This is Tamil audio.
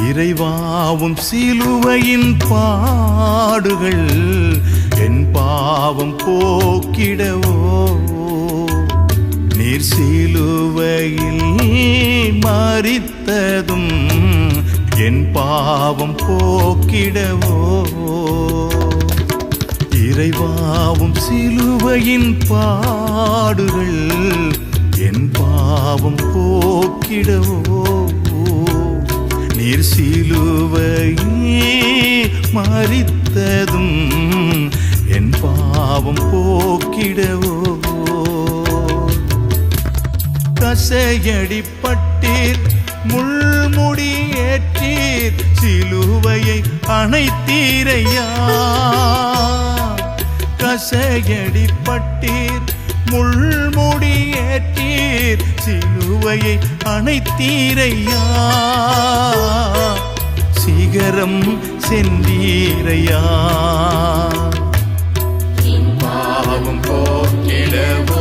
இறைவாவும் சிலுவையின் பாடுகள் என் பாவம் போக்கிடவோ நீர் சிலுவையில் மரித்ததும் என் பாவம் போக்கிடவோ இறைவாவும் சிலுவையின் பாடுகள் என் பாவம் போக்கிடவோ நீர் சிலுவையே மரித்ததும் என் பாவம் போக்கிடவோ கசையடிப்பட்டீர் முள்முடி ஏற்றீர் சிலுவையை அணைத்தீரையா கசையடிப்பட்டீர் முள்முடி ஏற்றீர் சிலுவையை அணைத்தீரையா சிகரம் சென்றீரையா பாவம் போக்கிடவோ